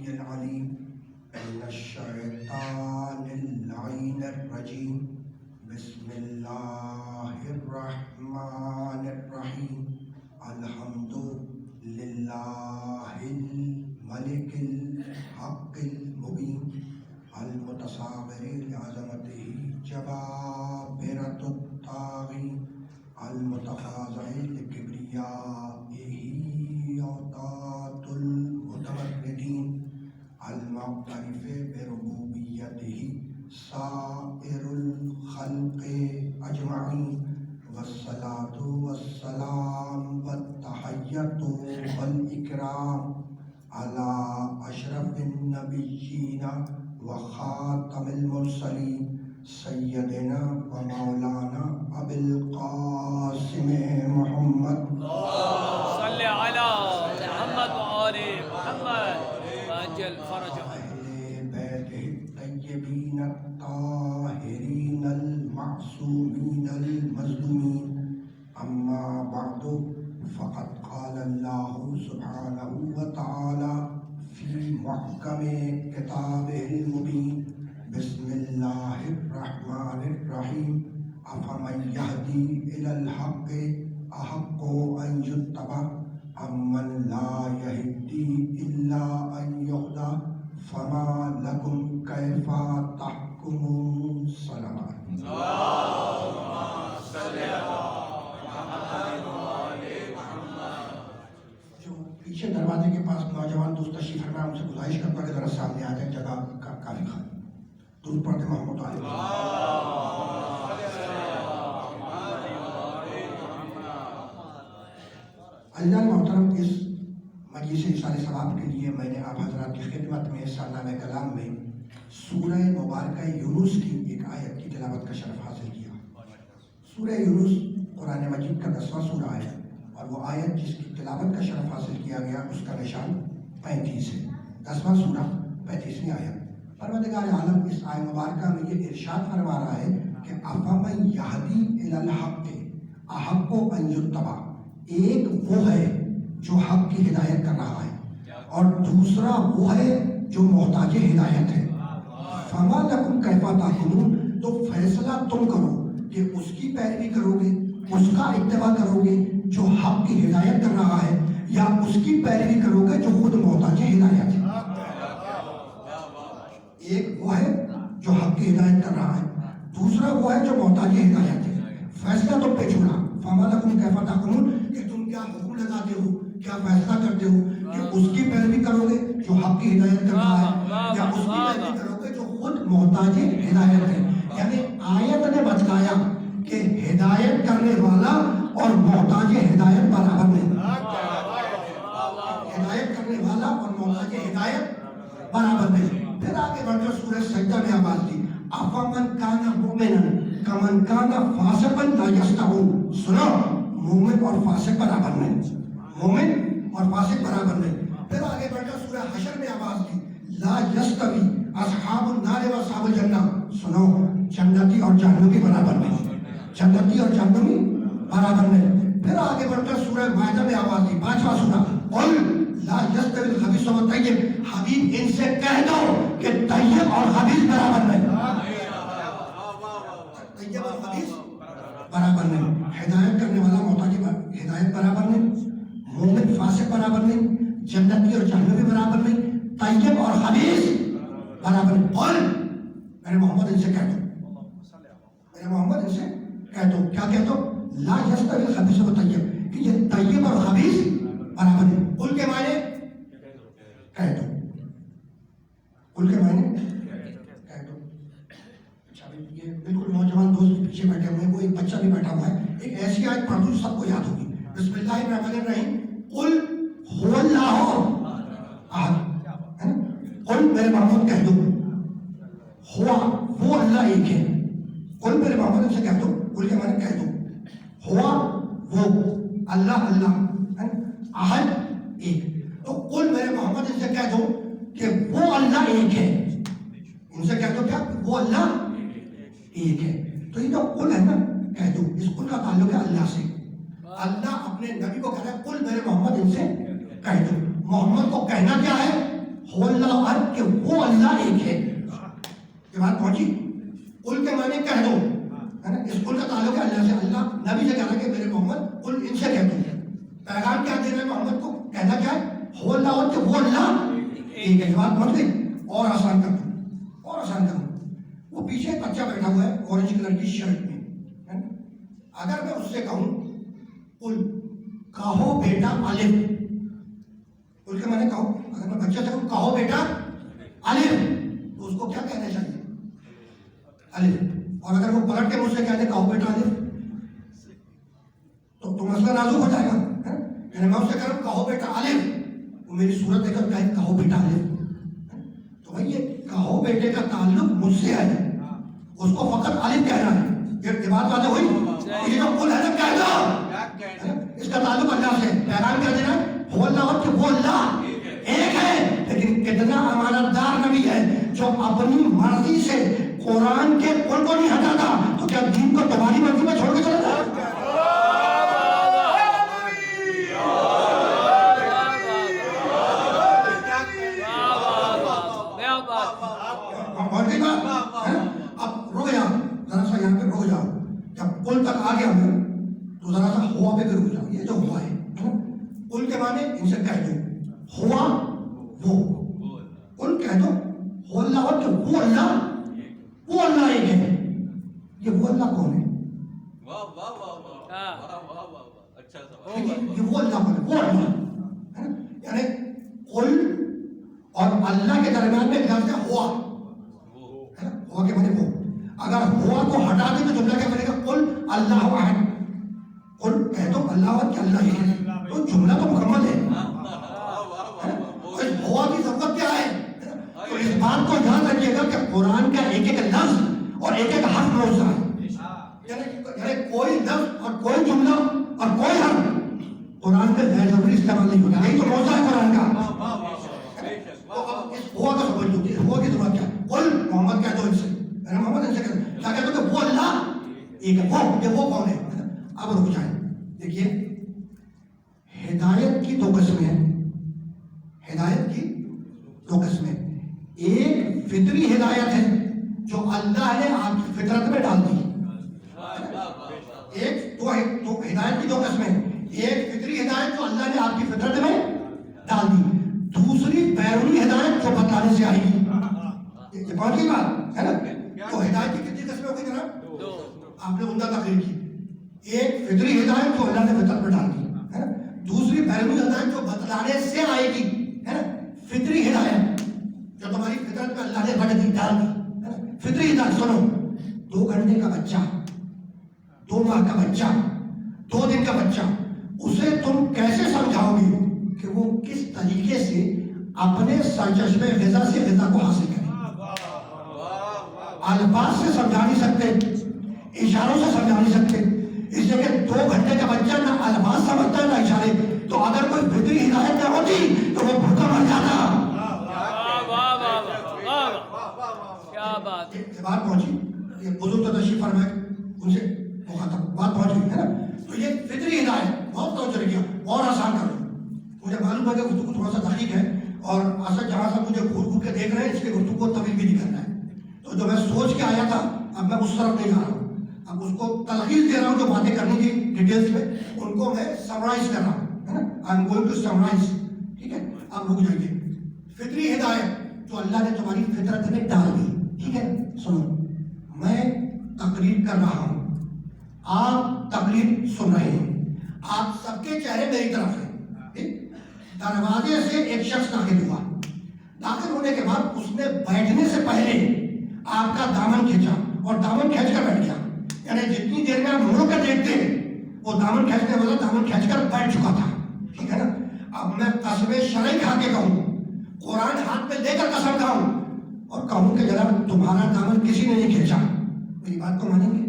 العليم من الشيطان اللعين الرجيم بسم الله الرحمن الرحيم الحمد لله الملك الحق المبين المتصابر لعظمته جبابرة الطاغين المتخاضع لكبريائه عطاة المتمردين المعترف بربوبيته سائر الخلق أجمعين والصلاة والسلام والتحية والإكرام على أشرف النبيين وخاتم المرسلين سيدنا ومولانا أبي القاسم محمد صل على محمد وآل محمد وأجل فرجهم أهل بيته الطيبين الطاهرين المعصومين المظلومين أما بعد فقد قال الله سبحانه وتعالى في محكم كتابه المبين بسم الله الرحمن الرحيم أفمن يهدي إلى الحق أحق أن يتبع أمن لا يهدي إلا أن يهدى فما لكم كيف تحكمون صلوات جو پیچھے دروازے کے پاس نوجوان دوست تشریف فرما ان سے گزارش کرتا کہ ذرا سامنے آ جائے جگہ کافی خالی درود پڑھتے محمد علیہ اللہ محترم اس مجلس ارسال ثواب کے لیے میں نے آپ حضرات کی خدمت میں سالانہ کلام میں سورہ مبارکہ یونس کی ایک آیت کی تلاوت کا شرف حاصل کیا۔ سورہ یونس قرآن مجید کا 10واں سورہ ہے اور وہ آیت جس کی تلاوت کا شرف حاصل کیا گیا اس کا نشان 35 ہے۔ 10واں سورہ 35ویں آیت۔ پروردگار عالم اس آیت مبارکہ میں یہ ارشاد فرما رہا ہے کہ افمن یہدی الی الحق احق ان یتبع، ایک وہ ہے جو حق کی ہدایت کر رہا ہے اور دوسرا وہ ہے جو محتاج ہدایت ہے۔ فما لکم کیف تحکمون، تو فیصلہ تم کرو کہ اس کی پیروی کرو گے، اس کا اتباع کرو گے جو حق کی ہدایت کر رہا ہے، یا اس کی پیروی کرو گے جو خود محتاج ہدایت ہے۔ ایک وہ ہے جو حق کی ہدایت کر رہا ہے، دوسرا وہ ہے جو محتاج ہدایت ہے۔ فیصلہ تم پہ چھوڑا، فما لکم کیف تحکمون، کہ تم کیا حکم لگاتے ہو، کیا فیصلہ کرتے ہو کہ اس کی پیروی کرو گے جو حق کی ہدایت کر رہا ہے، یا اس کی پیروی کرو گے جو خود محتاج ہدایت ہے۔ یعنی آیت نے بتلایا کہ ہدایت کرنے والا اور محتاج ہدایت برابر نہیں، ہدایت کرنے والا اور محتاج ہدایت برابر نہیں۔ پھر آگے بڑھ کر سورہ سجدہ میں آواز دی، افمن کان مؤمنا کمن کان فاسقا لا یستوون، سنو مومن اور فاسق برابر نہیں، مومن اور فاسق برابر نہیں۔ پھر آگے بڑھ کر سورہ حشر میں آواز دی، لا یستوی اصحاب النار و اصحاب الجنہ، سنو جنتی اور جہنمی برابر نہیں، جنتی اور جہنمی برابر نہیں۔ پھر آگے بڑھ کر سورہ مائدہ میں آواز دی، 5واں سورہ، قل لا یستوی الخبیث والطیب، حبیب ان سے کہہ دو کہ طیب اور خبیث برابر نہیں، طیب اور خبیث برابر نہیں۔ ہدایت کرنے والا محتاج ہدایت برابر نہیں، مومن فاسق برابر نہیں، جنتی اور جہنمی برابر نہیں، طیب اور خبیث برابر نہیں۔ قل، میرے محمد ان سے کہہ دو، میرے محمد ان سے کہہ دو، کیا کہہ دو؟ لا یستوی الخبیث والطیب، کہ یہ طیب اور خبیث برابر نہیں۔ قل کے معنی کہہ دو، قل کے معنی کہہ دو۔ اچھا یہ بالکل نوجوان دوست بھی پیچھے بیٹھے ہوئے ہیں، وہ ایک بچہ بھی بیٹھا ہوا ہے، ایک ایسی آیت پڑھ دوں سب کو یاد ہوگی، بسم اللہ الرحمن الرحیم، قل هو اللہ احد، قل میرے محمد کہہ دو، ہوا وہ اللہ ایک ہے، قل میرے محمد ان سے کہہ دو، قل کے معنی کہہ دو، ہوا وہ اللہ اللہ، احد ایک، تو قل میرے محمد ان سے کہہ دو کہ وہ اللہ ایک ہے، ان سے کہہ دو کیا؟ وہ اللہ ایک ہے۔ تو یہ جو قل ہے نا، کہہ دو، اس قل کا تعلق ہے اللہ سے، اللہ اپنے نبی کو کہہ رہا ہے قل میرے محمد ان سے کہہ دو۔ محمد کو کہنا کیا ہے؟ هو اللہ احد کہ وہ اللہ ایک ہے. یہ بات پہنچی. قل کے معنی کہہ دو ہے نا. اس قل کا تعلق ہے اللہ سے. اللہ نبی سے کہا کہ میرے محمد قل ان سے کہہ دو. پیغام کیا دے رہے محمد کو؟ کہنا کیا ہے؟ هو اللہ احد کہ وہ اللہ ایک ہے. یہ بات پہنچ گئی. اور آسان کر دوں, اور آسان کر دوں. وہ پیچھے ایک بچہ بیٹھا ہوا ہے اورنج کلر کی شرٹ میں. اگر میں اس سے کہوں قل کہو بیٹا الف, قل کے معنی کہو, اگر میں بچے سے کہوں کہو بیٹا الف, تو اس کو کیا کہنا چاہیے؟ الف. اور اگر وہ پلٹ کے مجھ سے کہتے کہو بیٹا الف, تو مسئلہ نازک ہو جائے گا. یعنی میں اس سے کہہ رہا ہوں کہو بیٹا الف, وہ میری صورت دیکھ کر کہے کہو بیٹا الف. تو بھائی یہ کہو بیٹے کا تعلق مجھ سے ہے, اس کو فقط الف کہنا ہے. یہ بات واضح ہوئی. یہ جو قل ہے نا کہہ دو, اس کا تعلق اللہ سے. پیغام کیا دینا ہے؟ وہ اللہ کہ وہ اللہ ایک ہے. لیکن کتنا امانت دار نبی ہے جو اپنی مرضی سے قرآن کے قل کو نہیں ہٹاتا, تو کیا دین کو تمہاری مرضی میں چھوڑ کے چلا جائے؟ اب رک جاؤ ذرا سا, یہاں پہ رک جاؤ. جب قل تک آ گیا میں تو ذرا سا ہوا پہ رک جاؤ. یہ جو ہوا ہے قل کے معنی ان سے کہہ دو ہوا وہ, قل کہہ دو ہو اللہ کہ وہ اللہ ایک ہے. یہ وہ اللہ کون ہے؟ یہ وہ اللہ کون ہے؟ وہ اللہ. یعنی قل اور اللہ کے درمیان میں ایک لفظ ہے ہوا. ہوا کے معنی وہ. اگر ہوا کو ہٹا دے تو جملہ کیا بنے گا؟ قل اللہ احد. قل کہہ دو اللہ احد کہ اللہ ایک ہے. تو جملہ تو مکمل ہے. ہوا کی ضرورت کیا ہے؟ تو اس بات کو یاد رکھیے گا کہ قرآن کا ایک ایک لفظ اور ایک ایک حرف موضوع ہے. یعنی کوئی لفظ اور کوئی جملہ اور کوئی حرف قرآن کا غیر ضروری استعمال نہیں ہوتا. یہی تو موضوع ہے قرآن کا. اس ہوا کا سمجھ لو, اس ہوا کی ضرورت کیا ہے؟ قل محمد کہہ دو ان سے, محمد ان سے کہہ دو, کیا کہہ دو کہ وہ اللہ ایک ہے. وہ وہ کون ہے؟ اب رک جائیں. دیکھیے ہدایت کی دو قسمیں ہیں. ہدایت کی دو قسمیں. ایک فطری ہدایت ہے جو اللہ نے آپ کی فطرت میں ڈال دی. ایک تو ہدایت کی دو قسمیں. ایک فطری ہدایت جو اللہ نے آپ کی فطرت میں ڈال دی. دوسری بیرونی ہدایت جو بتانے سے آئے گی. یہ پہنچ گئی بات ہے نا. تو ہدایت کی کتنی قسمیں ہو گئی جناب؟ آپ نے عمدہ تقریر کی. ایک فطری ہدایت جو اللہ نے فطرت میں ڈال دی ہے نا. دوسری بیرونی ہدایت جو بتلانے سے آئے گی ہے نا. فطری ہدایت جو تمہاری فطرت میں اللہ نے بڑھ دی ڈال دی. فطری ہدایت سنو, 2 گھنٹے کا بچہ, 2 ماہ کا بچہ, 2 دن کا بچہ, اسے تم کیسے سمجھاؤ گے کہ وہ کس طریقے سے اپنے سرچشمے غذا سے غذا کو حاصل کرے؟ الفاظ سے سمجھا نہیں سکتے, اشاروں سے سمجھا نہیں سکتے. اس لیے کہ 2 گھنٹے کا بچہ نہ الفاظ سمجھتا ہے نہ اشارے. تو اگر کوئی فطری ہدایت نہ ہوتی تو وہ بھوکا مر جاتا. کیا بات ہے. بات پہنچی. یہ بزرگ تو تشریف فرمائے, ان سے مخاطب بات پہنچ گئی ہے نا. تو یہ فطری ہدایت بہت توجہ رکھیے. اور آسان کر لو. مجھے معلوم ہے کہ گفتگو تھوڑا سا دقیق ہے اور اصل جہاں سے مجھے گھور گھور کے دیکھ رہے ہیں اس کے گفتگو کو طویل بھی نہیں کرنا ہے. تو جو میں سوچ کے آیا تھا اب میں اس طرف نہیں جا رہا ہوں. اب اس کو تلخیص دے رہا ہوں جو باتیں کرنی تھی ڈیٹیلز میں, ان کو میں سمرائز کر رہا ہوں ہے نا. I am going to summarise. ٹھیک ہے, اب رک جائیے. فطری ہدایت جو اللہ نے تمہاری فطرت میں ڈال دی. ٹھیک ہے, سنو, میں تقریر کر رہا ہوں, آپ تقریر سن رہے ہیں, آپ سب کے چہرے میری طرف ہیں. دروازے سے ایک شخص داخل ہوا. داخل ہونے کے بعد اس نے بیٹھنے سے پہلے آپ کا دامن کھینچا اور دامن کھینچ کر بیٹھ گیا. یعنی جتنی دیر میں آپ مڑ کر دیکھتے وہ دامن کھینچنے والا دامن کھینچ کر بیٹھ چکا تھا. ٹھیک ہے نا. اب میں قسم شرعی کھا کے کہوں, قرآن ہاتھ میں لے کر قسم کھاؤں اور کہوں کہ جناب تمہارا دامن کسی نے نہیں کھینچا, میری بات کو مانیں گے؟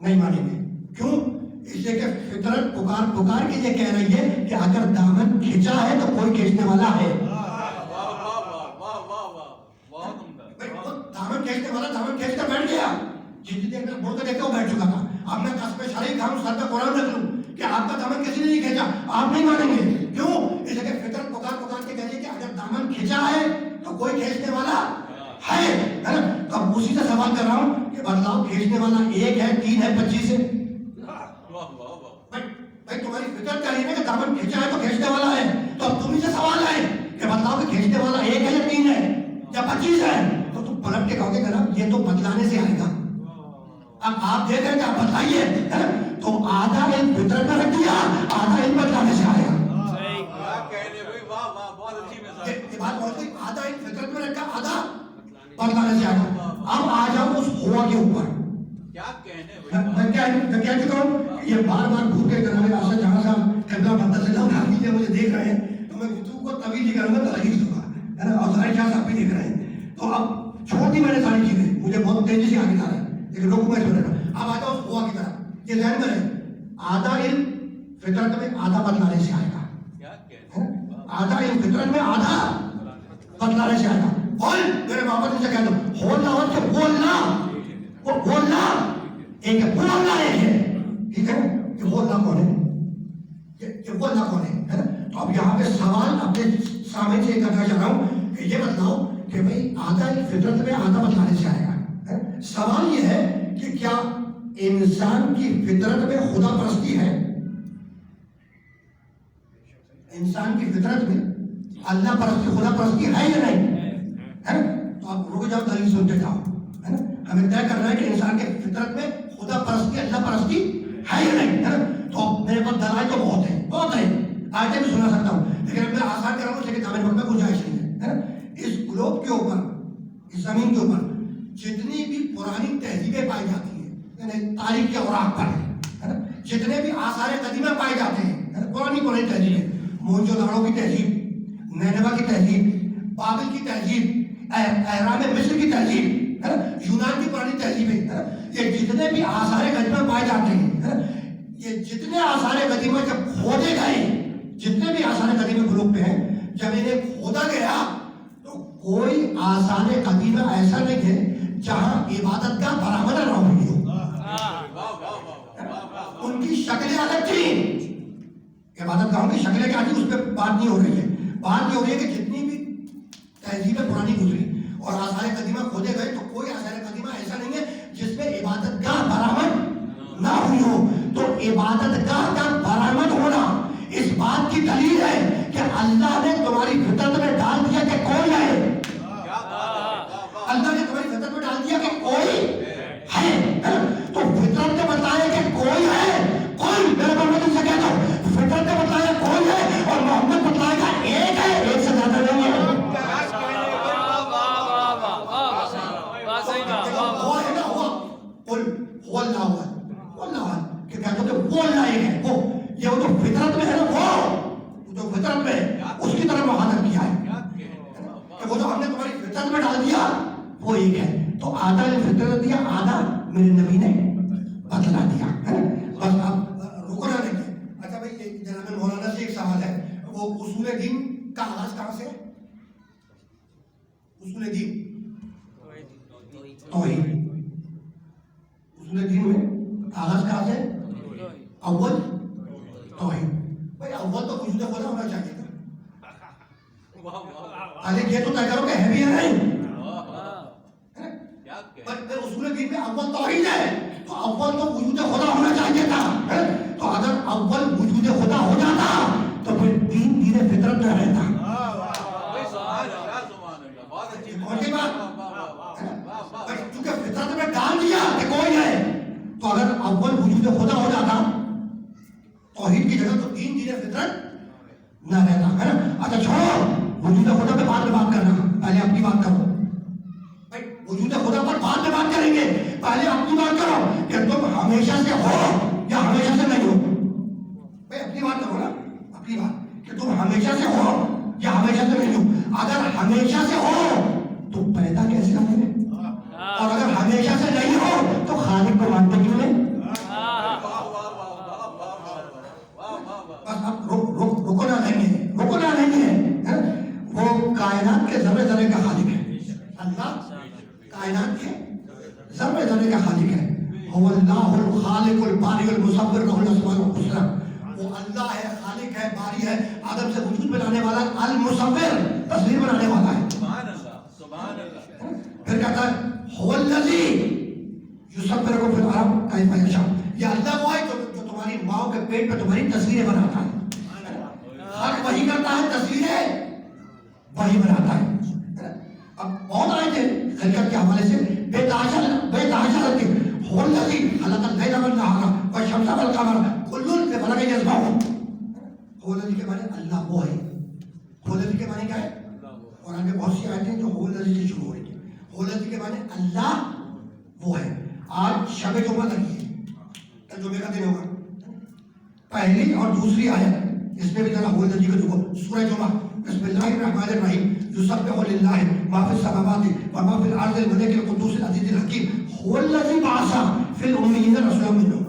نہیں مانیں گے. کیوں؟ اس لیے کہ فطرت پکار کے یہ کہہ رہی ہے کہ اگر دامن کھینچا ہے تو کوئی کھینچنے والا ہے. دامن کھینچنے والا دامن کھینچ کر بیٹھ گیا. جتنی دیر میں مڑ کر دیکھا وہ بیٹھ چکا تھا. اب میں قسم شرعی کھاؤں, سر پہ قرآن رکھ لوں کہ آپ کا دامن کسی نے نہیں کھینچا, آپ نہیں مانیں گے. کیوں؟ اس لیے کہ فطرت پکار کے کہہ رہی ہے کہ اگر دامن کھینچا ہے تو کوئی کھینچنے والا ہے نا. تو اب اسی سے سوال کر رہا ہوں کہ بتلاؤ کھینچنے والا ایک ہے 3 ہے 25 ہے؟ بھائی تمہاری فطرت کہہ رہی ہے کہ دامن کھینچا ہے تو کھینچنے والا ہے. تو اب تم ہی سے سوال ہے کہ بتلاؤ کہ کھینچنے والا ایک ہے یا 3 ہے یا 25 ہے؟ تو تم پلٹ کے کہو گے جناب یہ تو بتلانے سے آئے گا. اب آپ دیکھ رہے ہیں کہ آپ بتلائیے تو آدھا علم فطرت میں رکھ دیا, آدھا علم بتلانے سے آئے گا. یہ بات بہت صحیح, آدھا علم فطرت میں رکھا, آدھا بتلانے سے آئے گا. اب آ جاؤ اس ہوا کے اوپر. میں کیا چکا ہوں یہ بار بار بھول کے جناب راشد جہاں صاحب قبلہ مدد سے لاؤ نامی جب مجھے دیکھ رہے ہیں تو میں گفتگو کو طویل ہی کروں گا, تلخیص دوں گا ہے نا, اور ظاہر شاہ صاحب بھی دیکھ رہے ہیں. تو اب چھوڑ دی میں نے ساری چیزیں, مجھے بہت تیزی سے آگے جا رہا ہے لیکن لوگوں میں چھوڑے گا. اب آ جاؤ اس ہوا کی طرف. یہ ذہن میں رہے آدھا علم فطرت میں آدھا بتلانے سے آئے گا. آدھا علم فطرت میں آدھا بتلانے سے آئے گا. اور میرے محبت سے کہہ دو ہولنا ہو کہ بولنا, وہ بولنا ایک ہے, بولنا ایک ہے. ٹھیک ہے, کہ بولنا کون ہے, کہ بولنا کون ہے. تو اب یہاں پہ سوال اپنے سامنے سے کرنا چاہ رہا ہوں کہ یہ بتلاؤ کہ بھئی آدھا فطرت میں آدھا بتلانے سے آئے گا. سوال یہ ہے کہ کیا انسان کی فطرت میں خدا پرستی ہے؟ انسان کی فطرت میں اللہ پرستی, خدا پرستی ہے یا نہیں ہے؟ تو آپ رک جاؤ, دلیل سنتے جاؤ ہے نا. ہمیں طے کرنا ہے کہ انسان کی فطرت میں خدا پرستی, اللہ پرستی ہے یا نہیں ہے نا. تو میرے پاس دلائل تو بہت ہیں, بہت ہیں, آیتیں بھی سنا سکتا ہوں لیکن میں آسان کر رہا ہوں لیکن دامن وقت میں گنجائش نہیں ہے نا. اس گلوب کے اوپر, اس زمین کے اوپر جتنی بھی پرانی تہذیبیں پائی جاتی ہیں یعنی تاریخ کے اوراق پر ہے نا, جتنے بھی آثار قدیمہ پائے جاتے ہیں پرانی تہذیبیں, موہنجو داڑو کی تہذیب, نینوا کی تہذیب, بابل کی تہذیب, اہرام مصر کی تہذیب ہے نا, یونان کی پرانی تہذیبیں, یہ جتنے بھی آثار قدیمہ پائے جاتے ہیں, یہ جتنے آثار قدیمہ جب کھودے گئے, جتنے بھی آثار قدیمہ گروپ پہ ہیں, جب انہیں کھودا گیا تو کوئی آثار قدیمہ ایسا نہیں ہے جہاں عبادت کا برآمد نہ ہوئی ہو. ان کی شکلیں الگ تھیں, عبادت گاہوں کی شکلیں کیا تھی اس پہ بات نہیں ہو رہی ہے. بات یہ ہو رہی ہے کہ جتنی بھی تہذیبیں پرانی گزری اور آثار قدیمہ کھودے گئے تو کوئی آثار قدیمہ ایسا نہیں ہے جس میں عبادت گاہ برآمد نہ ہوئی ہو. تو عبادت گاہ کا برآمد ہونا اس بات کی دلیل ہے کہ اللہ نے تمہاری فطرت میں ڈال دیا کہ کوئی ہے. اللہ نے تمہاری فطرت میں ڈال دیا کہ کوئی ہے. تو فطرت نے بتایا کہ کوئی ہے, کوئی, میرے محمد سے کہہ دو فطرت نے بتایا کوئی ہے اور محمد بتلائے گا ایک ہے, ایک سے زیادہ نہیں ہے. وہ اللہ ایک ہے, وہ یہ تو فطرت میں ہے نا, وہ جو فطرت میں اس کی طرف مخاطب کیا ہے کہ وہ جو ہم نے تمہاری فطرت میں ڈال دیا وہ ایک ہے. تو آدھا فطرت دیا, آدھا میرے نبی نے بتلا دیا ہے نا. بس اب رکنا نہیں ہے. اچھا بھائی جناب مولانا سے ایک سوال ہے, وہ اصول دین کا آغاز کہاں سے ہے؟ اصول دین توحید, اصول دین میں آغاز کہاں سے؟ اول توحید. بھائی اول تو وجود خدا ہونا چاہیے تھا, ارے یہ تو طے کرو کہ ہے بھی یا نہیں. اصول دین میں اول توحید ہے تو اول تو وجود خدا ہونا چاہیے تھا. تو اگر اول وجود خدا ہو جاتا تو پھر دین دین فطرت نہ رہتا. چونکہ فطرت میں ڈال دیا کہ کوئی ہے, تو اگر اول وجود خدا ہو جاتا توحید کی جگہ تو دین دین فطرت نہ رہتا ہے نا. اچھا چھوڑو وجود خدا پہ بعد میں بات کرنا, پہلے اپنی بات کرو. وجود خدا پر بعد میں بات کریں گے, پہلے اپنی بات کرو کہ تم ہمیشہ سے ہو یا ہمیشہ سے نہیں ہو. بھائی اپنی بات کرو نا, اپنی بات کہ تم ہمیشہ سے ہو یا ہمیشہ سے نہیں ہو. اگر ہمیشہ سے ہو تو پیدا کیسے کریں گے, اور اگر ہمیشہ سے نہیں ہو تو خالق کو مانتے کیوں نہیں؟ بس اب رکنا نہیں ہے. وہ کائنات کے ذرے ذرے کا خالق ہے. اللہ کائنات کے ذرے ذرے کا خالق ہے. هو اللہ الخالق الباری المصور له الاسماء الحسنى. وہ اللہ ہے, خالق ہے, باری ہے, آدم سے وجود میں لانے والا, المصور تصویر بنانے والا ہے. سبحان اللہ سبحان اللہ. پھر کہتا ہے هو الذی یصورکم فی الارحام کیف یشاء. یہ اللہ وہ ہے جو تمہاری ماں کے پیٹ پہ تمہاری تصویریں بناتا ہے. خلق وہی کرتا ہے, تصویریں وہی بناتا ہے. اب بہت آئے تھے خلقت کے حوالے سے بے تحاشا رکھتے. هو الذی خلق اللیل والنہار والشمس والقمر کل فی فلک یسبحون. هو الذی کے معنی اللہ وہ ہے. هو الذی کے معنی کیا ہے؟ قرآن میں بہت سی آیتیں جو هو الذی سے شروع ہو رہی ہیں. هو الذی کے معنی اللہ وہ ہے. آج شب جمعہ لگی ہے, جمعے کا دن ہوگا. پہلی اور دوسری آیت اس میں بھی ذرا هو الذی کا جو سورہ جمعہ بسم اللہ الرحمن الرحیم یسبح للہ ما فی السماوات و ما فی الارض الملک القدوس العزیز الحکیم هو الذی بعث فی الامیین رسولا منهم.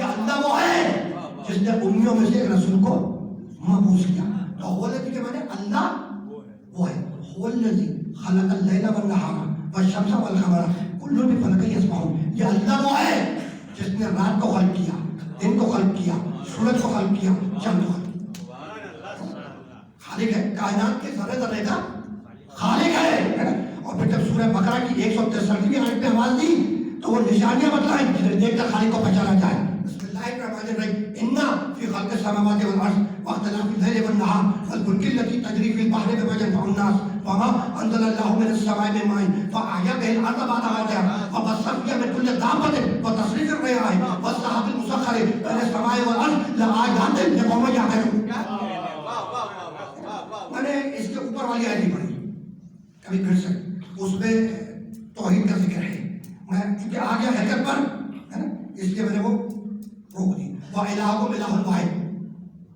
اللہ وہ ہے جس نے امیوں میں سے ایک رسول کو مبعوث کیا. تو هو الذی کے معنی اللہ وہ ہے. هو الذی خلق اللیل والنہار والشمس والقمر کل فی فلک یسبحون. یہ اللہ وہ ہے جس نے رات کو خلق کیا, دن کو خلق کیا, سورج کو خلق کیا, چاند کو خلق کیا. خالق ہے, کائنات کے ذرے ذرے کا خالق ہے. اور پھر جب سورہ بقرہ کی 163ویں آیت پہ آواز دی تو وہ نشانیاں بتلائیں جنہیں دیکھ کر خالق کو پہچانا جائے. بسم اللہ الرحمن الرحیم انا فی خلق السماوات والارض واختلاف اللیل والنہار والفلک التي تجری فی البحر بما ينفع الناس وما انزل الله من السماء من ماء فاحیا به الارض بعد موتها وبث فيها من كل دابة وتصريف الرياح والسحاب المسخر بين السماء والارض لآیات لقوم یعقلون. میں نے اس کے اوپر والی آیت نہیں پڑھی, کبھی پھر سے اس میں توحید کا ذکر ہے. میں کیونکہ آ گیا حقیقت پر ہے نا, اس لیے میں نے وہ روک دی. وَإِلَٰهُكُمْ إِلَٰهٌ وَاحِدٌ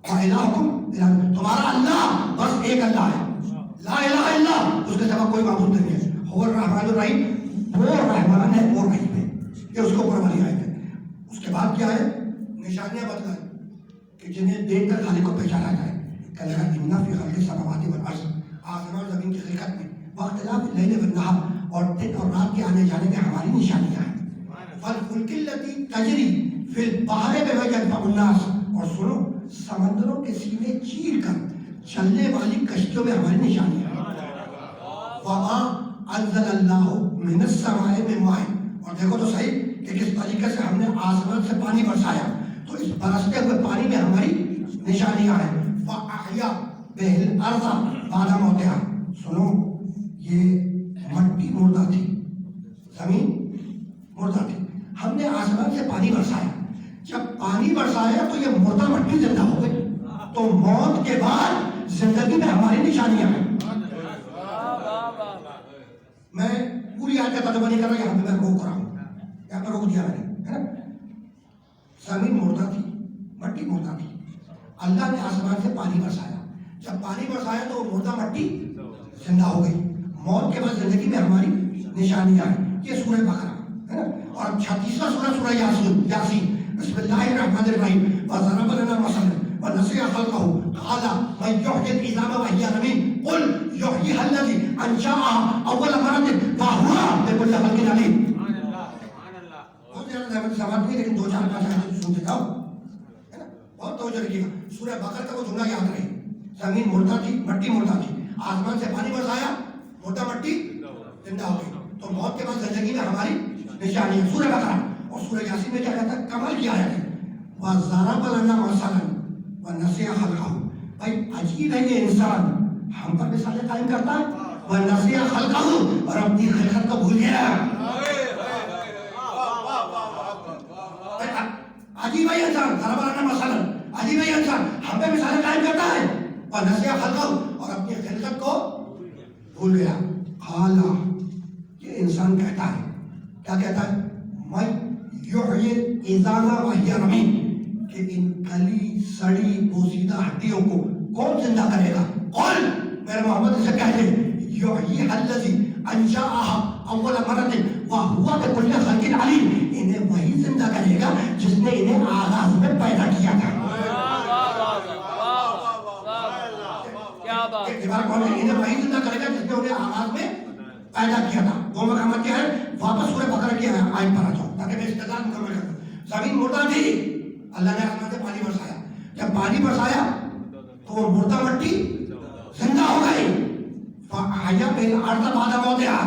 وَإِلَٰهُكُمْ إِلَٰهٌ. تمہارا اللہ بس ایک اللہ ہے, لا الہ الا, اس کے سوا کوئی معبود نہیں ہے. هو الرحمن الرحیم, وہ رحمان ہے وہ رحیم ہے. یہ اس کے اوپر والی آیت ہے. اس کے بعد کیا ہے؟ نشانیاں بتلائیں کہ جنہیں دیکھ کر خالق کو پہچانا جائے. کہ لگا اِنَّا فِي خَلْقِ السَّمَاوَاتِ وَالْأَرْضِ, آسمان زمین کی خلقت میں, واختلاف اللیل والنہار, اور دن اور رات کے آنے جانے میں ہماری نشانیاں ہیں. والفلک التي تجری فی البحر بما ينفع الناس, اور سنو سمندروں کے سینے چیر کر چلنے والی کشتیوں میں ہماری نشانیاں ہیں. وما انزل اللہ من السماء من ماء, اور دیکھو تو صحیح کہ کس طریقے سے ہم نے آسمان سے پانی برسایا, تو اس برستے ہوئے پانی میں ہماری نشانیاں ہیں. فاحیا به الارض بعد موتها. سنو یہ مٹی مردہ تھی, زمین مردہ تھی, ہم نے آسمان سے پانی برسایا. جب پانی برسایا تو یہ مردہ مٹی زندہ ہو گئی. تو موت کے بعد زندگی میں ہماری نشانیاں ہیں. میں پوری آیت کا ترجمہ نہیں کر رہا, یہاں پہ میں روک رہا ہوں, یہاں پہ روک دیا میں نے, ہے نا. زمین مردہ تھی, مٹی مردہ تھی, اللہ نے آسمان سے پانی برسایا. جب پانی برسایا تو وہ مردہ مٹی زندہ ہو گئی. موت کے بعد زندگی میں ہماری نشانیاں ہیں. یہ سورہ بقرہ ہے نا. اور 36واں سورہ سورہ یاسین بسم اللہ الرحمن الرحیم وضرب لنا مثلا ونسي خلقه قال من يحيي العظام وهي رميم قل يحييها الذي انشاها اول مرة وهو بكل خلق عليم. بہت زیادہ زحمت سماعت نہیں, لیکن 2-4-5 آیتیں سن دیتا ہوں, ہے نا. بہت توجہ رکھیے گا. سورہ بقرہ کا وہ جملہ یاد رہے, زمین مردہ تھی, مٹی مردہ تھی, آسمان سے پانی برسایا, مردہ مٹی زندہ ہو گئی. تو موت کے بعد زندگی میں ہماری نشانی ہے. سورہ بقرہ. اور سورہ یاسین میں کیا کہتا ہے؟ کمال کی آیت ہے. وَضَرَبَ لَنَا مَثَلًا وَنَسِیَ خَلْقَهُ. بھائی عجیب ہے یہ انسان, ہم پر مثالیں قائم کرتا ہے. وَنَسِیَ خَلْقَهُ, اور اپنی خلقت کو بھول گیا. عجیب ہے یہ انسان. ضرب لنا مثلا, عجیب ہے یہ انسان, ہم پہ مثالیں قائم کرتا ہے. وَنَسِیَ خَلْقَهُ, اور اپنی خلقت کو بھول گیا. قال, یہ انسان کہتا ہے, کیا کہتا ہے؟ میں یحیی العظام وہی رمیم, کہ ان کلی سڑی بوسیدہ ہڈیوں کو کون زندہ کرے گا؟ قل, میرے محمد اسے کہہ دے, یحییھا الذی انشأھا اول مرۃ وہو بکل خلق علیم. انہیں وہی زندہ کرے گا جس نے انہیں آغاز میں پیدا کیا تھا. انہیں وہی زندہ کرے گا جس نے انہیں آغاز میں پیدا کیا تھا. وہ مقامات کیا ہے؟ واپس سورہ بقرہ کی آیت پر آ جاؤ تاکہ میں استدلال مکمل کر دوں. زمین مردہ تھی, اللہ نے آسمان سے پانی برسایا. جب پانی برسایا تو تو وہ مردہ مٹی زندہ ہو گئی. فَأَحْيَا بِهِ الْأَرْضَ بَعْدَ مَوْتِهَا.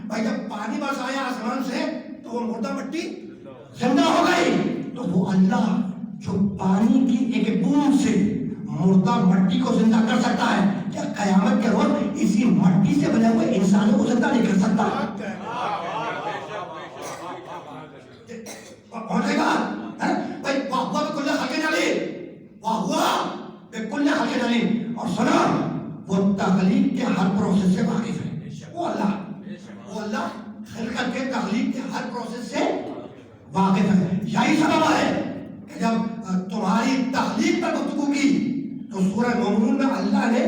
بھائی جب پانی برس آیا آسمان سے تو وہ مردہ مٹی زندہ ہو گئی. تو وہ اللہ جو پانی کی ایک بوند سے مردہ مٹی کو زندہ کر سکتا ہے، کیا قیامت کے روز اسی مٹی سے بنے ہوئے انسانوں کو زندہ نہیں کر سکتا؟ پہنچے گا بھائی. واہ ہوا بکل خلق علیم، واہ ہوا بکل خلق علیم. اور سنا وہ تخلیق کے ہر پروسیس سے واقف ہے. وہ اللہ خلقت کے تخلیق کے ہر پروسیس سے واقف ہے. یہی سبب ہے کہ جب تمہاری تخلیق پر گفتگو کی تو سورہ مومنون میں اللہ نے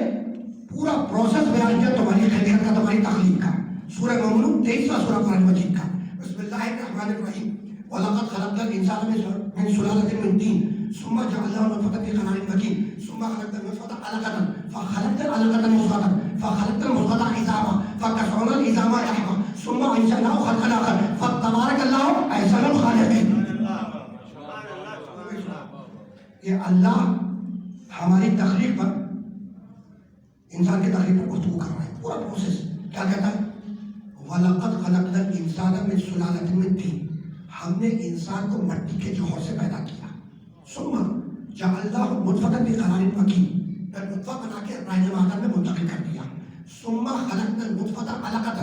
پورا پروسیس بیان کیا تمہاری خلقت کا، تمہاری تخلیق کا. سورہ مومنون 23واں سورہ قرآن مجید کا. بسم اللہ الرحمن الرحیم. وَلَقَدْ خَلَقْنَا الْإِنسَانَ مِنْ سُلَالَةٍ مِنْ طِينٍ ثُمَّ جَعَلْنَاهُ نُطْفَةً فِي قَرَارٍ مَكِينٍ ثُمَّ خَلَقْنَا النُّطْفَةَ عَلَقَةً فَخَلَقْنَا الْعَلَقَةَ مُضْغَةً فَخَلَقْنَا الْمُضْغَةَ عِظَامًا فَكَسَوْنَا الْعِظَامَ لَحْمًا ثُمَّ أَنشَأْنَاهُ خَلْقًا آخَرَ فَتَبَارَكَ اللَّهُ أَحْسَنُ الْخَالِقِينَ. یہ اللہ ہماری تخلیق پر، انسان کی تخلیق پر گفتگو کر رہا ہے. پورا پروسیس کیا کہتا ہے؟ وَلَقَدْ خَلَقْنَا الْإِنسَانَ مِنْ سُلَالَةٍ مِنْ طِينٍ. ہم نے انسان کو مٹی کے جوہر سے پیدا کیا. ثم جعلناہ نطفۃ فی قرار مکین، پھر نطفہ بنا کے رہنے مادہ میں منتقل کر دیا. ثم خلقنا النطفۃ علقۃ،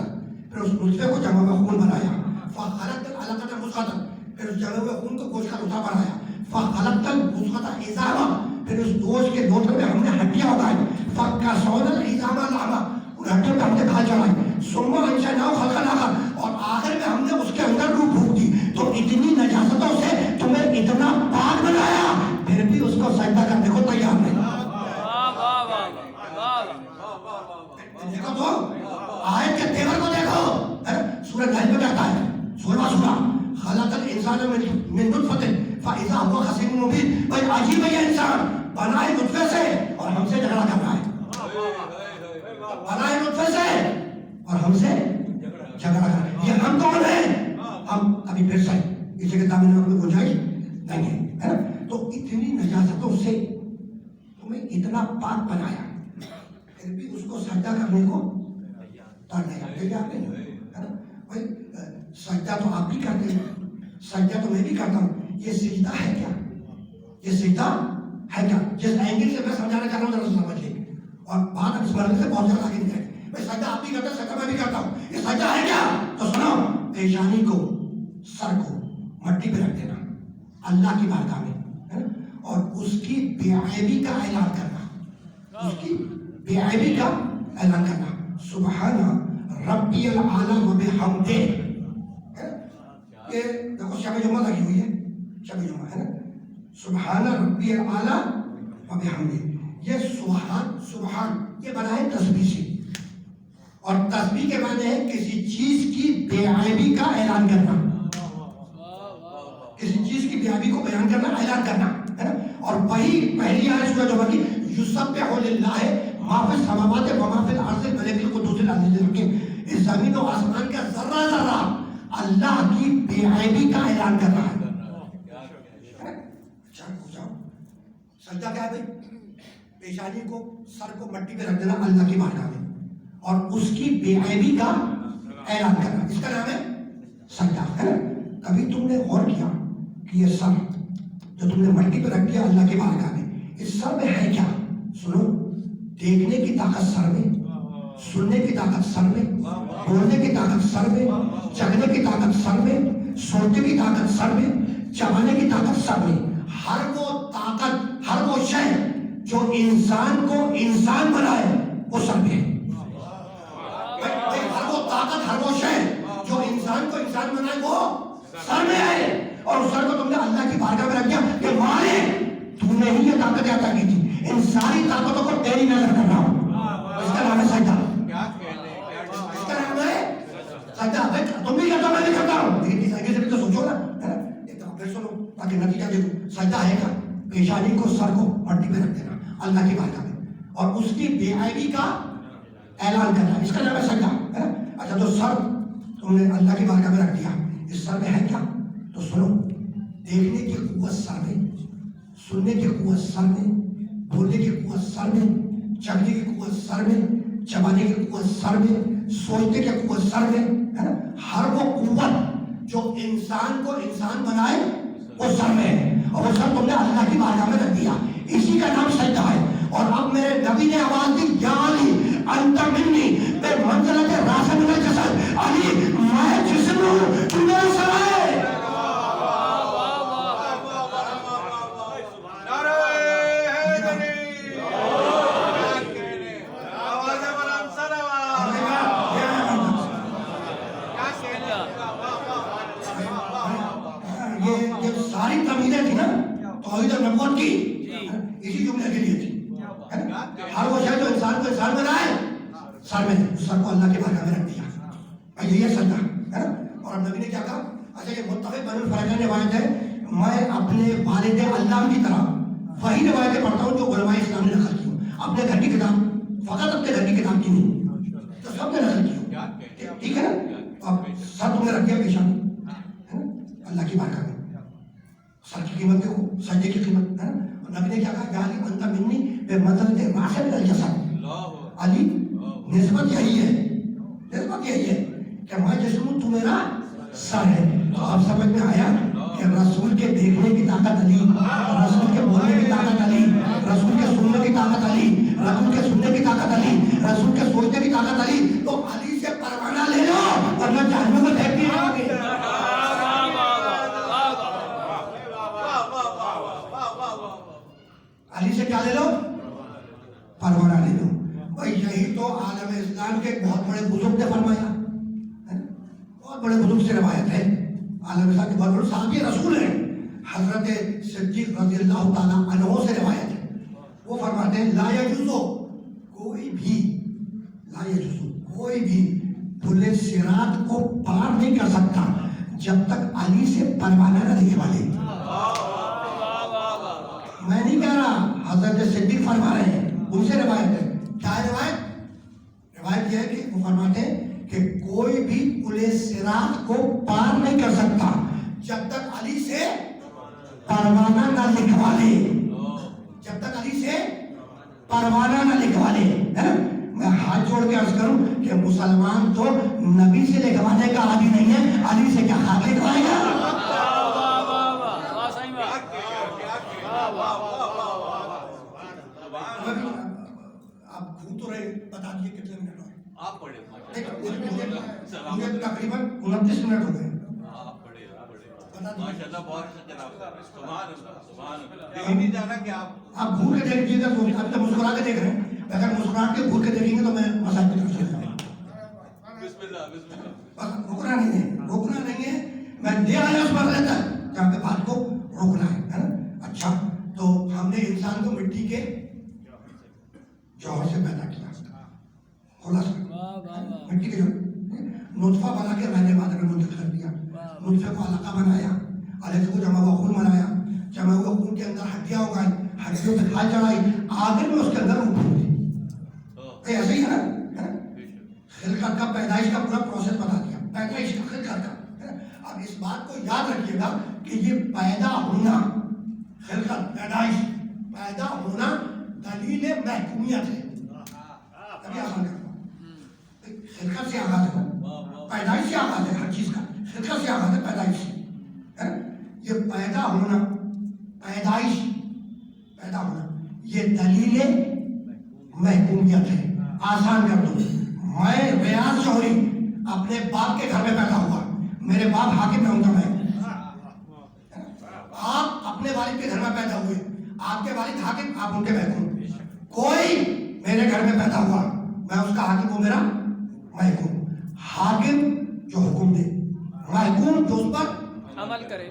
پھر اس نطفے کو جمع میں خون بنایا. فخلقنا العلقۃ مضغۃ، پھر اس جمع میں خون کو گوشت کا لوتھا بنایا. فخلقنا المضغۃ عظاما، پھر اس گوشت کے لوتھے میں ہم نے ہڈیاں اگائی. فکسونا العظام لحما، ان ہڈیوں پہ ہم نے کھال چڑھائی. ثم انشأناہ خلقا آخر، اور آخر میں ہم نے اس کے اندر روح پھونک دی. تو اتنی نجاستوں سے تمہیں اتنا پاک بنایا، پھر بھی اس کو سجدہ کرنے کو تیار نہیں. دیکھو تو آیت کے تیور کو دیکھو. سورہ نحل میں کہتا ہے 16واں سورہ، خلق الانسان من نطفۃ فاذا هو خصیم مبین. بھائی عجیب ہے یہ انسان، بنا ہے نطفے سے اور ہم سے جھگڑا کر رہا ہے. بنا ہے نطفے سے اور ہم سے جھگڑا کر رہا ہے. یہ ہم کون ہیں؟ ہم ابھی پھر سے اسی کے دامن میں کوئی گنجائش نہیں ہے. تو اتنی نجاستوں سے تمہیں اتنا پاک بنایا، پھر بھی اس کو سجدہ کرنے کو تیار نہیں. آپ نے بھائی سجدہ تو آپ بھی کرتے ہیں، سجدہ تو میں بھی کرتا ہوں. یہ سجدہ ہے کیا؟ یہ سجدہ ہے کیا؟ جس اینگل سے میں سمجھانا چاہ رہا ہوں ذرا سمجھ لیں. اور بات اب اس مرحلے سے بہت زیادہ آگے نہیں جائے. بھائی سجدہ آپ بھی کرتے ہیں، سجدہ میں بھی کرتا ہوں. یہ سجدہ ہے کیا؟ تو سنو، پیشانی کو، سر کو مٹی پہ رکھ دینا اللہ کی بارگاہ میں، اور اس کی بے عیبی کا اعلان کرنا، اس کی بے عیبی کا اعلان کرنا. سبحان ربی الاعلی و بحمدہ. یہ دیکھو شب جمعہ لگی ہوئی ہے، شب جمعہ ہے نا. سبحان ربی الاعلی و بحمدہ. یہ سبحان یہ بنا ہے تسبیح سے، اور تسبیح کے معنی ہے کسی چیز کی بے عیبی کا اعلان کرنا، کسی چیز کی بے عیبی کو بیان کرنا، اعلان کرنا ہے نا. اور وہی پہلی آیت سورہ جمعہ کی یسبح للہ ما فی السماوات و ما فی الارض الملک القدوس العزیز الحکیم. اس زمین و آسمان کا ذرہ ذرہ اللہ کی بے عیبی کا اعلان کر رہا ہے. سجدہ کیا ہے بھائی؟ پیشانی کو، سر کو مٹی پہ رکھ دینا اللہ کی بارگاہ میں، اور اس کی بے عیبی کا اعلان کرنا. اس کا نام ہے سجدہ ہے نا. کبھی تم نے غور کیا کہ یہ سر جو تم نے مٹی پہ رکھ دیا اللہ کی بارگاہ میں، اس سر میں ہے کیا؟ سنو، دیکھنے کی طاقت سر میں، سننے کی طاقت سر میں، بولنے کی طاقت سر میں، چگنے کی طاقت سر میں، سوچنے کی طاقت سر میں، چبانے کی طاقت سر میں. ہر وہ طاقت، ہر وہ شے جو انسان کو انسان بنائے وہ سر میں ہے. ہر وہ طاقت، ہر وہ شے جو انسان کو انسان بنائے وہ سر میں ہے. اور اس سر کو تم نے اللہ کی بارگاہ میں رکھ دیا کہ مالک تم نے ہی یہ طاقتیں عطا کی تھی، ان ساری طاقتوں کو تیری نظر کر رہا ہوں. اس کا نام ہے سجدہ. اس کا نام ہے سجدہ. تم بھی کرتا ہو، میں بھی کرتا ہوں، لیکن اس آگے سے بھی تو سوچو نا. ایک دفعہ پھر سنو تاکہ نتیجہ دیکھو. سجدہ ہے کیا؟ پیشانی کو، سر کو مٹی پہ رکھ دینا اللہ کی بارگاہ میں، اور اس کی بے عیبی کا اعلان کرنا. اس کا نام ہے سجدہ. اچھا، تو سر تم نے اللہ کی بارگاہ میں رکھ دیا، اس سر میں ہے کیا؟ تو سنو، دیکھنے کی قوت سر میں، سننے کی قوت سر میں، بولنے کی قوت سر میں، چلنے کی قوت سر میں، چبانے کی قوت سر میں، سوچنے کی قوت سر میں، ہے نا؟ ہر وہ قوت جو انسان کو انسان بنائے وہ سر میں ہے، اور وہ سر تم نے اللہ کی بارگاہ میں رکھ دیا، اسی کا نام سجدہ ہے۔ اور اب میرے نبی نے آواز دی، یا علی انت منی بے منزلت راس من الجسد، علی میں جسم ہوں تو میرا سر ہے۔ یہ ساری تمیزیں تھی نا توحید اور نبوت کی، اسی جملے کے لیے تھی۔ ہر وہ شے جو انسان کو انسان بنائے سر میں، اس سر کو اللہ کے بارگاہ میں رکھ دیا، یہی ہے سجدہ، ہے نا؟ اور اب نبی نے کیا کہا؟ اچھا یہ متفق بین الفریقین روایت ہے، میں اپنے والد اللہ کی طرح وہی روایتیں پڑھتا ہوں جو علماء اسلام نے نقل کی ہوں، اپنے گھر کی کتاب، فقط اپنے گھر کی کتاب کی نہیں، تو سب نے نقل کی ہوں، ٹھیک ہے نا؟ اب سر تم نے رکھ دیا پیشانی، ہے نا؟ اللہ کی بارگاہ میں سر کی قیمت دیکھو، سجدے کی قیمت، ہے نا؟ نبی نے کیا کہا؟ یا علی انت منی بے منزلت راس من الجسد، علی نسبت یہی ہے، نسبت یہی ہے کہ میں جسم ہوں تو میرا سر ہے۔ تو اب سمجھ میں آیا کہ رسول کے دیکھنے کی طاقت علی، رسول کے بولنے کی طاقت علی، رسول کے سننے کی طاقت علی، رسول کے سننے کی طاقت علی، رسول کے سوچنے کی طاقت علی۔ تو علی سے پروانہ لے لو ورنہ جہنم میں پھینک دیا جاؤ گے۔ علی سے کیا لے لو؟ پروانہ لے لو۔ بھائی یہی تو عالم اسلام کے بہت بڑے بزرگ نے فرمایا، بہت بڑے بزرگ سے روایت ہے، عالم اسلام کے بہت بڑے صحابی رسول ہیں، حضرت صدیق رضی اللہ تعالیٰ عنہ سے روایت ہے، وہ فرماتے ہیں لا یجوز کوئی بھی پل صراط کو پار نہیں کر سکتا جب تک علی سے پروانہ نہ لے والے۔ میں نہیں کہہ رہا، حضرت صدیق فرما رہے ہیں، ان سے روایت ہے۔ کیا ہے روایت؟ روایت یہ ہے کہ وہ فرماتے ہیں کہ کوئی بھی پل صراط کو پار نہیں کر سکتا جب تک علی سے پروانہ نہ لکھوا لے، جب تک علی سے پروانہ نہ لکھوا لے، ہے نا؟ میں ہاتھ جوڑ کے عرض کروں کہ مسلمان تو نبی سے لکھوانے کا عادی نہیں ہے، علی سے کیا خاک لکھوائے گا؟ آپ گھوم تو رہے، بتا دیے کتنے منٹ ہوئے؟ آپ پڑھے مجھے تقریباً 29 منٹ ہو گئے۔ ماشاءاللہ بہت اچھا جناب، سبحان اللہ سبحان اللہ۔ یہی نہیں جانا کہ آپ گھور کے دیکھ لیجیے گا، اب تو مسکرا کے دیکھ رہے ہیں، اگر مسکراہٹ کے گھور کے دیکھیں گے تو میں مسائل کی طرف چلے جاؤں گا۔ بسم اللہ بسم اللہ۔ بس رکنا نہیں ہے، رکنا نہیں ہے، میں دے آیا اس مرحلے تک جہاں پہ بات کو روکنا ہے نا؟ اچھا تو ہم نے انسان کو مٹی کے جوہر سے پیدا کیا، مٹی کے جوہر، نطفہ بنا کے رہنے مادر میں منتقل کر دیا، نطفے کو علقہ بنایا، علقے کو جمع ہوا خون بنایا، جمع ہوا خون کے اندر ہڈیاں اگائی، ہڈیوں پہ کھال چڑھائی، آخر میں اس کے اندر روح ڈھونڈی۔ ایسے ہی ہے نا؟ خلقت کا، پیدائش کا پورا پروسیس بتا دیا، پیدائش کا، خلقت کا۔ اب اس بات کو یاد رکھیے گا کہ یہ پیدا ہونا، خلقت، پیدائش، پیدا ہونا دلیل محکومیت ہے۔ ابھی آسان کرتا ہوں، خلقت سے آغاز ہے، پیدائش سے آغاز ہے ہر چیز کا، خلقت سے آغاز ہے، پیدائش سے۔ یہ پیدا ہونا، پیدائش، پیدا ہونا، یہ دلیل محکومیت ہے۔ آسان کر دوں، میں ریاض جوہری اپنے باپ کے گھر میں پیدا ہوا، میرے باپ حاکم محتم ہے۔ آپ اپنے والد کے گھر میں پیدا ہوئے، آپ کے والد حاکم، آپ ان کے محکوم۔ کوئی میرے گھر میں پیدا ہوا، میں اس کا حاکم ہوں، میرا محکوم۔ حاکم جو حکم دے، محکوم جو اس پر عمل کرے،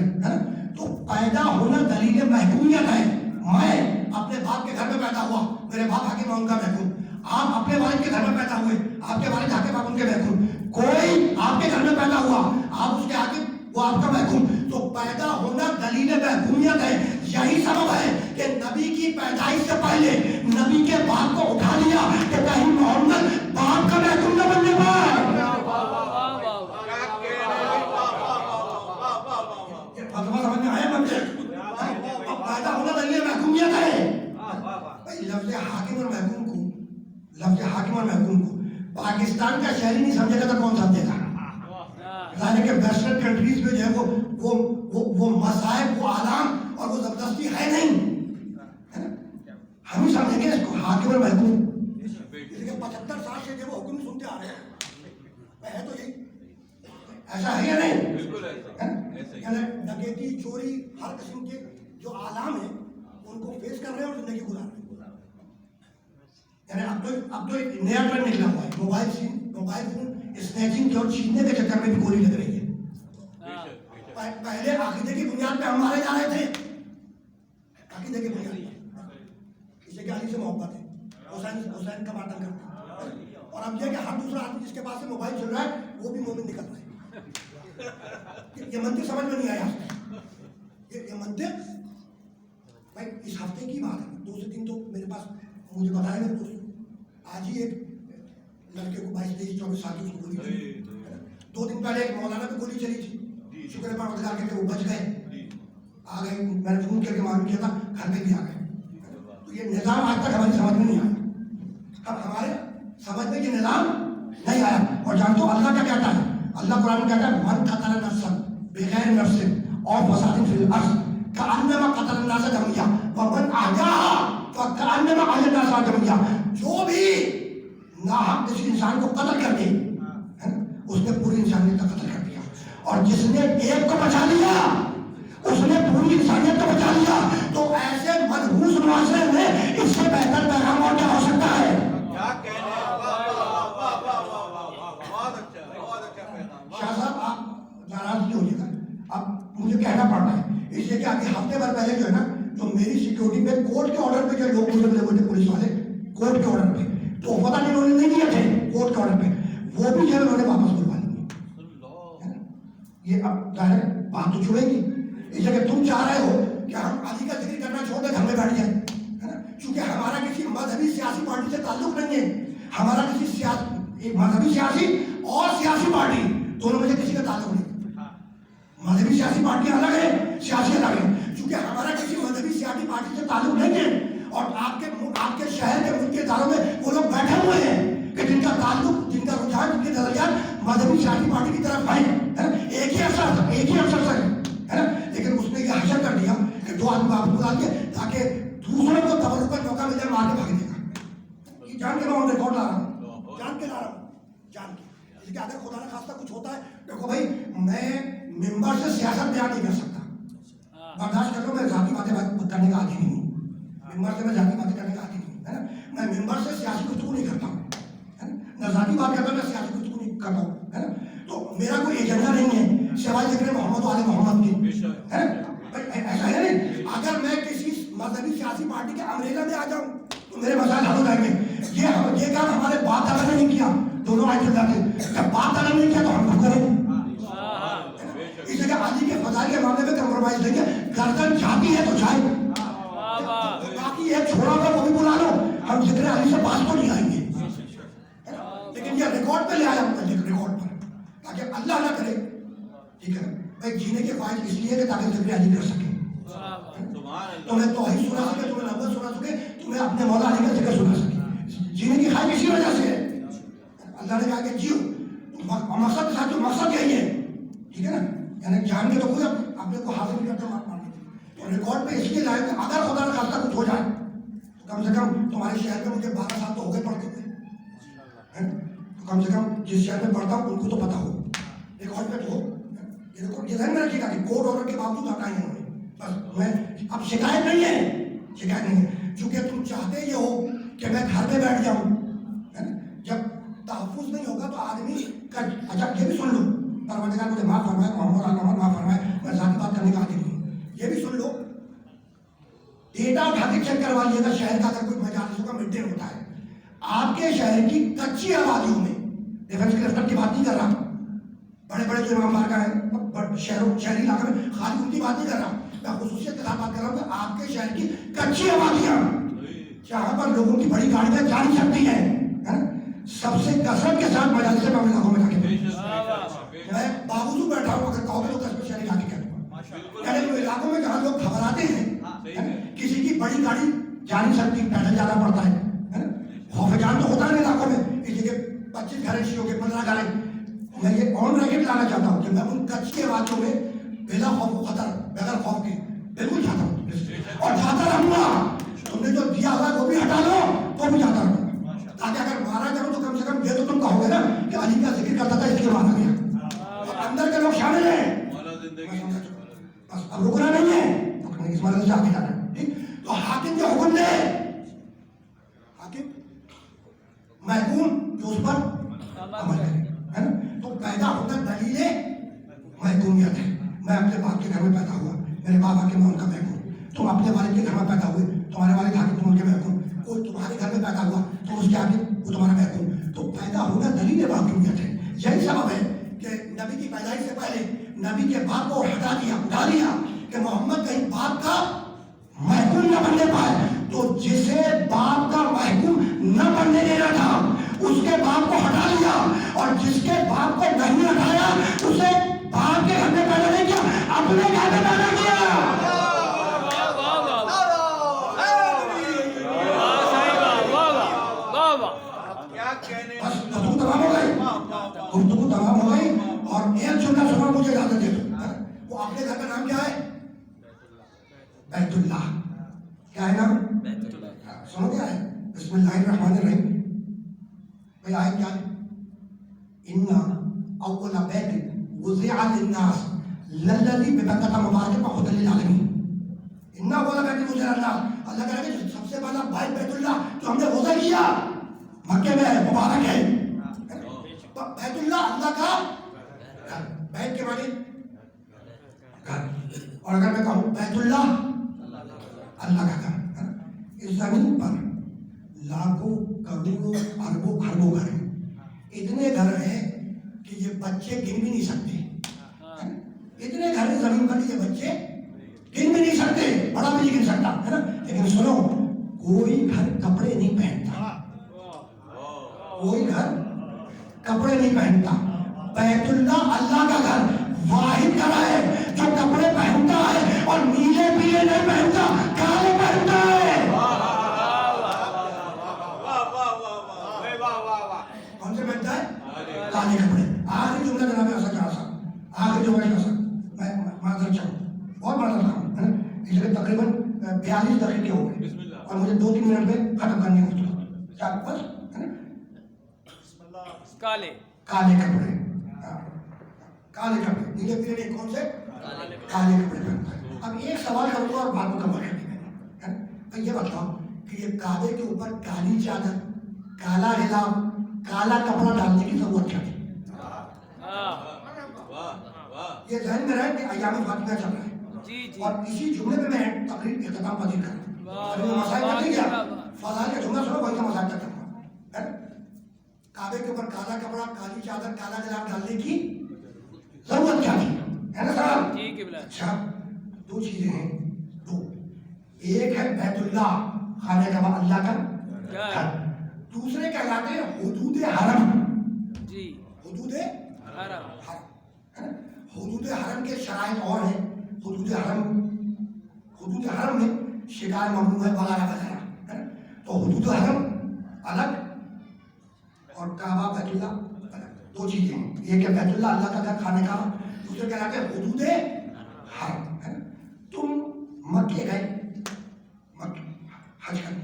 ہے نا؟ تو پیدا ہونا دلیل محکومیت ہے۔ میں اپنے باپ کے گھر میں پیدا ہوا، میرے باپ حاکم، ان کا محکوم۔ آپ اپنے والد کے گھر میں پیدا ہوئے، آپ کے والد حاکم، آپ ان کے محکوم۔ کوئی آپ کے گھر میں پیدا ہوا، آپ اس کے حاکم، وہ آپ کا محکوم۔ تو پیدا ہونا دلیل محکومیت ہے۔ یہی سبب ہے کہ نبی کی پیدائش سے پہلے نبی کے باپ کو اٹھا لیا کہ کہیں محمد باپ کا محکوم نہ بننے پائے۔ فتویٰ سمجھ میں آیا؟ پیدا ہونا دلیل محکومیت ہے۔ حاکم اور محکوم کو پاکستان کا شہری نہیں سمجھے گا تو کون سمجھے گا؟ ظاہر ہے کہ ویسٹرن کنٹریز میں جو ہے وہ مذاہب، وہ اعلام اور وہ زبردستی ہے نہیں، ہم ہی سمجھیں گے اس کو حاکم اور محکوم. 75 سال سے جو وہ حکم سنتے آ رہے ہیں، ہے تو یہی ایسا ہے یا نہیں؟ بالکل ایسا یعنی ڈکیتی، چوری، ہر قسم کے جو اعلام ہیں ان کو فیس کر رہے ہیں اور زندگی گزار رہے ہیں. یعنی اب تو ایک نیا ٹرینڈ نکلا ہوا ہے، موبائل فون اسنیچنگ کے اور چھیننے کے چکر میں بھی گولی لگ رہی ہے. پہلے عقیدے کی بنیاد پہ ہم مارے جا رہے تھے، عقیدے کی بنیاد پہ، اسے کہ علی سے محبت ہے، حسین کا ماتم کرتا ہے، اور اب یہ کہ ہر دوسرا آدمی جس کے پاس سے موبائل چل رہا ہے وہ بھی مومن نکل رہا ہے. یہ منطق سمجھ میں نہیں آیا، یہ منطق بھائی اس ہفتے کی بات ہے. 2 سے 3 تو میرے پاس مجھے بتایا میرے دوست، آج ہی ایک لڑکے کو 22 23 24 سال کی اس کو گولی چلی. 2 دن پہلے ایک مولانا پہ گولی چلی تھی، شکر ہے پروردگار کے وہ بچ گئے، آ گئے. میں نے فون کر کے معلوم کیا تھا، گھر پہ بھی آ گئے. تو یہ نظام آج تک ہماری سمجھ میں نہیں آیا، اب ہمارے سمجھ میں یہ نظام نہیں آیا. اور جانتے ہو اللہ کیا کہتا ہے؟ اللہ قرآن میں کہتا ہے من قتل نفسا بغیر نفس اور فساد فی الارض کأنما قتل الناس جميعا ومن احیاها فکأنما احیا الناس جميعا. جو بھی ناحق کسی انسان کو قتل کر دے اس نے پوری انسانیت کا قتل کر دیا، اور جس نے ایک کو بچا لیا اس نے پوری انسانیت کو بچا لیا. تو ایسے منحوس معاشرے میں اس سے بہتر پیغام اور کیا ہو سکتا ہے؟ کیا کہنے. شاہ صاحب آپ ناراض نہیں ہوئیے گا، اب مجھے کہنا پڑ رہا ہے اس لیے کہ ابھی ہفتے بھر پہلے جو ہے نا جو میری سیکیورٹی پہ کورٹ کے آرڈر پہ جو لوگ گزرے ہوئے تھے پولیس والے کورٹ کے آرڈر پہ، تو پتہ نہیں انہوں نے نہیں دیے تھے کورٹ کے آرڈر پہ، وہ بھی جو انہوں نے واپس بلوا لیے. یہ اب ظاہر بات تو چھوڑے گی، اس لیے کہ تم چاہ رہے ہو کہ ہم علی کا ذکر کرنا چھوڑ دیں گھر میں بیٹھ جائیں، ہے نا؟ چونکہ ہمارا کسی مذہبی سیاسی پارٹی سے تعلق نہیں ہے، ہمارا کسی مذہبی سیاسی اور سیاسی پارٹی دونوں میں سے کسی کا تعلق نہیں. مذہبی سیاسی پارٹیاں الگ ہیں، سیاسی الگ ہیں. چونکہ ہمارا کسی مذہبی سیاسی پارٹی سے تعلق نہیں ہے، اور آپ کے شہر کے ملک کے اداروں میں وہ لوگ بیٹھے ہوئے ہیں کہ جن کا تعلق، جن کا رجحان، جن کے نظریات مذہبی سیاسی پارٹی کی طرف ہیں، ایک ہی افسر سے ہے نا. لیکن اس نے یہ حشر کر دیا کہ 2 آدمی واپس بلا دیے تاکہ دوسروں کو تبرک کا موقع مل جائے مار کے بھاگنے کا. یہ جان کے میں آن ریکارڈ لا رہا ہوں، جان کے لا رہا ہوں، جان کے. اس لیے اگر خدا نہ خواستہ کچھ ہوتا ہے، دیکھو بھائی میں ممبر سے سیاست بیان نہیں کر سکتا، برداشت کر لو، میں ذاتی باتیں کرنے کا عادی نہیں ہوں، ممبر سے میں ذاتی باتیں کرنے کا عادی نہیں ہوں، ہے نا. میں ممبر سے سیاسی گفتگو نہیں کرتا ہوں، ہے نا، نہ ذاتی بات کرتا ہوں نہ سیاسی گفتگو نہیں کرتا ہوں، ہے نا. تو میرا کوئی ایجنڈا نہیں ہے سوائے ذکر محمد و آل محمد کی، ہے نا. ایسا ہے نہیں، اگر میں کسی مذہبی سیاسی پارٹی کے امریکہ میں آ جاؤں تو میرے مسائل حل ہو جائیں گے. یہ کام ہمارے باپ دادا نے نہیں کیا، دونوں آئے جاتے، جب باپ دادا نے نہیں کیا تو ہم کیوں کریں؟ اس لیے علی کے فضائل کے معاملے میں کمپرومائز نہیں ہے. گردن جاتی ہے تو جائے، باقی ایک چھوڑا ہوا وہ بھی بلا لو، ہم ذکر علی سے پاس تو نہیں آئیں گے. لیکن یہ ریکارڈ پہ لے آیا ریکارڈ پر تاکہ اللہ نہ کرے، ٹھیک ہے بھائی، جینے کے خواہش اس لیے کہ تاکہ ذکر علی کر سکے، تمہیں توحید سنا سکے، تمہیں نبوت سنا سکے، تمہیں اپنے مولا علی کا ذکر سنا سکے. جینے کی خواہش اسی وجہ سے ہے. اللہ نے کہا کہ جیو، مقصد ساتھ جو مقصد یہی ہے، ٹھیک ہے نا. یعنی جان کے تو کوئی اپنے کو حاصل نہیں کرتا، مار دیتے. تو ریکارڈ پہ اس لیے لائے کہ اگر خدا نہ خاصہ کچھ ہو جائے تو کم سے کم تمہارے شہر میں مجھے 12 سال تو ہو گئے پڑھتے ہوئے، تو کم سے کم جس شہر میں پڑھتا ہوں ان کو تو پتا ہو، ریکارڈ پہ تو ہو. یہ ذہن میں رکھیے گا کہ کورٹ آرڈر کے باوجود ہٹائے ہیں انہوں نے. بس میں اب شکایت نہیں ہے، چونکہ تم چاہتے یہ ہو کہ میں گھر پہ بیٹھ جاؤں. جب تحفظ نہیں ہوگا تو آدمی کا، اچھا یہ بھی سن لو، پروردگار مجھے معاف فرمائے، محمد محمد معاف فرمائے، میں ذاتی بات کرنے کا عادی نہیں ہوں. یہ بھی سن لو، ڈیٹا اٹھا کے چیک کروا لیے گا شہر کا، اگر کوئی مجالسوں کا میٹنگ ہوتا ہے آپ کے شہر کی کچی آبادیوں میں، ڈیفنس کلسٹر کی بات نہیں کر رہا، بڑے بڑے جو امام بارگاہ ہیں شہری علاقے میں، خالی ان کی بات نہیں کر رہا، میں خصوصیت کے ساتھ بات کر رہا ہوں کہ آپ کے شہر کی کچی آبادیاں جہاں پر لوگوں کی بڑی گاڑیاں جا نہیں سکتی ہیں، سب سے کثرت کے ساتھ مجالس میں علاقوں میں جا کے میں باوجود بیٹھا ہوں، اگر کہو گے تو کس شہری علاقے کہتا ہوں، یعنی علاقوں میں جہاں لوگ گھبراتے ہیں، کسی کی بڑی گاڑی جا نہیں سکتی، پیدل جانا پڑتا ہے، خوف احترام تو ہوتا ہے علاقوں میں، اس لیے 25 گھر شیعوں کے 15 گھر ہیں. میں یہ آن ریکارڈ لانا چاہتا ہوں کہ میں ان کچے وادیوں میں بلا خوف و خطر، بغیر خوف کے بالکل جاتا ہوں اور جاتا رہوں گا. تم نے جو دیا ہوا وہ بھی ہٹا لو تو بھی جاتا رہوں گا، تاکہ اگر مارا کرو تو کم سے کم یہ تو تم کہو گے نا کہ علی کا ذکر کرتا تھا اس لیے مارا گیا. اندر کے لوگ شامل ہیں، بس اب رکنا نہیں ہے، اس مرض سے آگے جانا ہے. تو حاکم جو حکم دے، حاکم محکوم جو اس پر عمل کرے، ہے نا. تو پیدا ہونا دلیل محکومیت ہے. میں اپنے باپ کے گھر میں پیدا ہوا، میرے بابا کے میں ان کا محکوم. تم اپنے والد کے گھر میں پیدا ہوئے، تمہارے والد حاکم تم ان کے محکوم. کوئی تمہارے گھر میں پیدا ہوا تو اس کے آگے وہ تمہارا محکوم. تو پیدا ہونا دلیل محکومیت ہے. یہی سبب ہے کہ نبی کی پیدائش سے پہلے نبی کے باپ کو ہٹا دیا، اٹھا دیا کہ محمد کہیں باپ کا محکوم نہ بننے پائے. تو جسے باپ کا محکوم نہ بننے دینا تھا اس کے باپ کو ہٹا لیا، اور جس کے باپ کو نہیں ہٹایا اسے باپ کے گھر میں پیدا نہیں کیا، اپنے گھر میں پیدا کیا. بس گفتگو تمام ہو گئی، گفتگو تمام ہو گئی. اور ایک جملہ سنا مجھے اجازت دے دو. وہ اپنے گھر کا نام کیا ہے؟ بیت اللہ. کیا ہے نام؟ سنو کیا ہے؟ بسم اللہ الرحمن الرحیم. بھائی آیت کیا ہے؟ اِنَّا أَوَّلَ بَيْتٍ وُضِعَ لِلنَّاسِ لَلَّذِي بِبَكَّةَ مُبَارَكًا وَهُدًى لِلْعَالَمِينَ. اِنَّا أَوَّلَ بَيْتٍ وُضِعَ لِلنَّاسِ، اللہ کہہ رہا ہے کہ سب سے پہلا بیت اللہ جو ہم نے وضع کیا مکے میں ہے، مبارک ہے. بیت اللہ اللہ کا گھر، بیت کے معنی گھر. اور اگر میں کہوں بیت اللہ اللہ کا گھر، اس زمین پر لاکھوں کروڑوں اربوں خربوں گھر ہیں. اتنے گھر ہیں کہ یہ بچے گن بھی نہیں سکتے. اتنے گھر ہیں زمین پر یہ بچے گن بھی نہیں سکتے، بڑا بھی نہیں گن سکتا، ہے نا. لیکن سنو، کوئی گھر کپڑے نہیں پہنتا، کوئی گھر کپڑے نہیں پہنتا. بیت اللہ اللہ کا گھر واحد گھر ہے جو کپڑے پہنتا ہے اور نیلے پیلے نہیں پہنتا، کالے پہنتا ہے. کون سے پہنتا ہے؟ کالے کپڑے. آخری جملہ جناب ایسا کہا صاحب، آخری جملہ کہا صاحب، میں معذرت چاہوں، بہت معذرت چاہوں، ہے نا. اس لیے تقریباً 42 دقیقے ہو گئے اور مجھے 2-3 منٹ میں ختم کرنی ہوتی ہے. بس ہے نا. کالے کالے کپڑے، کالے کپڑے، نیلے پیلے نہیں، کون سے؟ کالے کپڑے پہنتا ہے. اب ایک سوال کروں گا اور بات مکمل کر دیں گے. یہ بتاؤ کہ یہ کعبے کے اوپر کالی چادر، کالا حجاب، کالا کپڑا ڈالنے کی ضرورت کیا تھی؟ یہ ذہن میں رہے کہ ایام فاطمہ چل رہا ہے اور اسی جملے میں میں تقریر اختتام پذیر کروں. ابھی میں مسائل تک نہیں گیا، فضائل کا جملہ سنو، وہی کا مسائل تک کروں. کعبے کے اوپر کالا کپڑا، کالی چادر، کالا حجاب ڈالنے کی ضرورت کیا تھی؟ ہے نا صاحب؟ اچھا، 2 چیزیں ہیں، 2. ایک ہے بیت اللہ، خانہ کعبہ اللہ کا گھر. دوسرے کہلاتے ہیں حدود حرم. حدود حرم، حدود حرم کے شرائط اور ہیں. حدود حرم میں شکار ممنوع ہے وغیرہ وغیرہ. تو حدود حرم الگ اور کعبہ بیت اللہ الگ، 2 چیزیں ہیں. ایک ہے بیت اللہ اللہ کا گھر، خانہ کعبہ. دوسرے کہلاتے ہیں حدود حرم. تم مکے گئے، مکے حج کرنے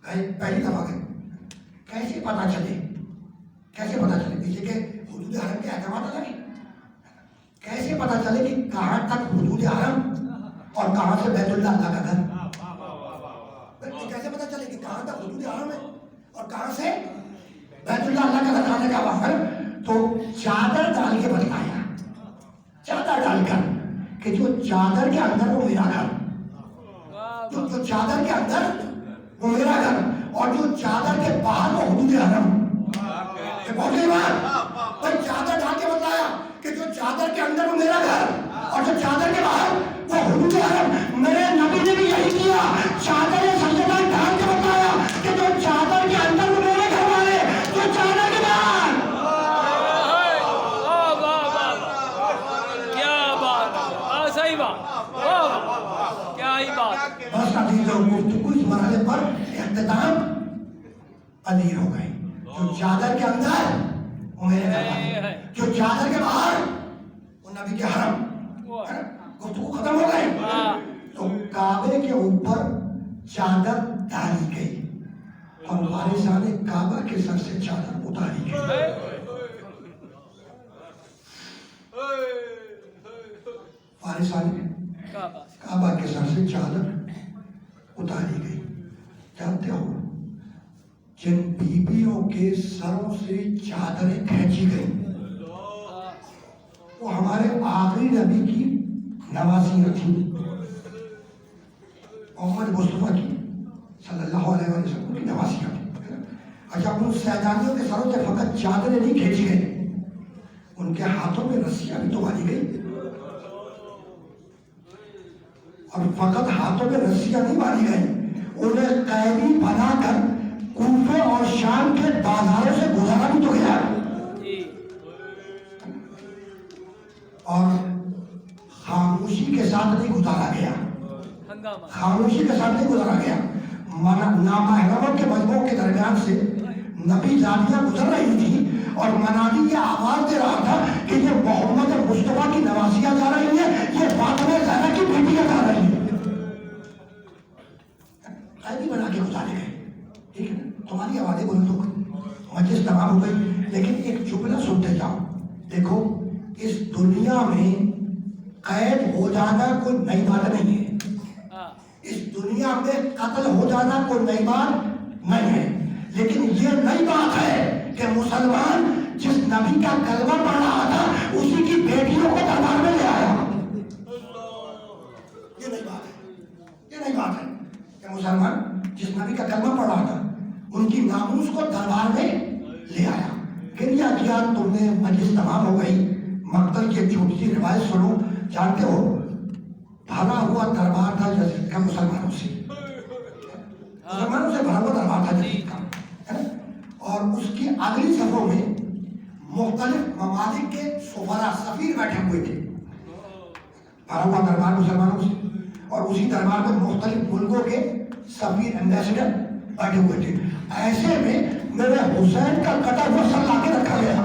گئے، پہلی دفعہ گئے، کیسے پتہ چلے؟ کیسے پتہ چلے؟ اس لیے کہ حدود حرم کے احکامات الگ ہیں. کیسے پتہ چلے کہ کہاں تک حدود حرم اور کہاں سے بیت اللہ اللہ کا گھر؟ کیسے پتہ چلے کہ کہاں تک حدود حرم ہے اور کہاں سے بیت اللہ اللہ کا گھر، خانہ کعبہ ہے؟ تو چادر ڈال کے بتایا، چادر ڈال کر کہ جو چادر کے اندر وہ میرا گھر، جو چادر کے اندر وہ میرا گھر، اور جو چادر کے باہر وہ حدود حرم. بھائی چادر ڈال کے بتایا کہ جو چادر کے اندر وہ میرا گھر اور جو چادر کے باہر وہ حدود حرم. میرے نبی نے بھی یہی کیا، چادر سجدہ ڈال کے بتایا کہ جو چادر کے اندر وہ میرے گھر والے، جو چادر کے باہر. کیا بات، صحیح بات، کیا ہی بات. بس ابھی لوگ گفتگو اس مرحلے پر اختتام پذیر ہو گئی. جو چادر کے اندر وہ میرے گھر والے، جو چادر کے باہر وہ نبی کے حرم. گفتگو ختم ہو گئی. تو کعبے کے اوپر چادر ڈالی گئی اور وارثان کعبہ کے سر سے چادر اتاری گئی. وارثان کعبہ کے سر سے چادر اتاری گئی. جانتے ہو جن بیویوں کے سروں سے چادریں کھینچی گئی وہ ہمارے آخری نبی کی نواسیاں تھیں، محمد مصطفیٰ کی صلی اللہ علیہ وسلم کی نواسیاں تھیں. اچھا، ان سیدانیوں کے سروں سے فقط چادریں نہیں کھینچی گئی، ان کے ہاتھوں میں رسیاں بھی تو باندھی گئی. اور فقط ہاتھوں میں رسیاں نہیں باندھی گئی، انہیں قیدی بنا کر کوفے اور شام کے بازاروں سے گزارا بھی تو گیا. اور خاموشی کے ساتھ نہیں گزارا گیا، خاموشی کے ساتھ نہیں گزارا گیا. نامحرموں کے مجموعوں کے درمیان سے نبی زادیاں گزر رہی تھی اور منادی یہ آواز دے رہا تھا کہ یہ محمد مصطفیٰ کی نواسیاں جا رہی ہیں، یہ فاطمہ زہرا کی بیٹیاں جا رہی ہیں. قیدی بنا کے گزارے گئے. ٹھیک ہے، تمہاری آوازیں بولو تو مجلس تمام ہو گئی. لیکن ایک جملہ سنتے جاؤ. دیکھو، اس دنیا میں قید ہو جانا کوئی نئی بات نہیں ہے. اس دنیا میں قتل ہو جانا کوئی نئی بات نہیں ہے. لیکن یہ نئی بات ہے کہ مسلمان جس نبی کا کلمہ پڑھ رہا تھا اسی کی بیٹیوں کو دربار میں لے آیا. یہ نئی بات ہے، یہ نئی بات ہے کہ مسلمان جس نبی کا کلمہ پڑھ رہا تھا ان کی ناموس کو دربار میں لے آیا. گریا کیا تم نے، مجلس تمام ہو گئی. مقتل کی ایک چھوٹی سی روایت سنو. جانتے ہو بھرا ہوا دربار تھا یزید کا، مسلمانوں سے بھرا ہوا دربار تھا یزید کا. اور اس کی اگلی صفوں میں مختلف ممالک کے سفراء، سفیر بیٹھے ہوئے تھے. بھرا ہوا دربار مسلمانوں سے، اور اسی دربار میں مختلف ملکوں کے سفیر، ایمبیسڈر بیٹھے ہوئے تھے. ایسے میں میرے حسین کا کٹا ہوا سر لا کے رکھا گیا.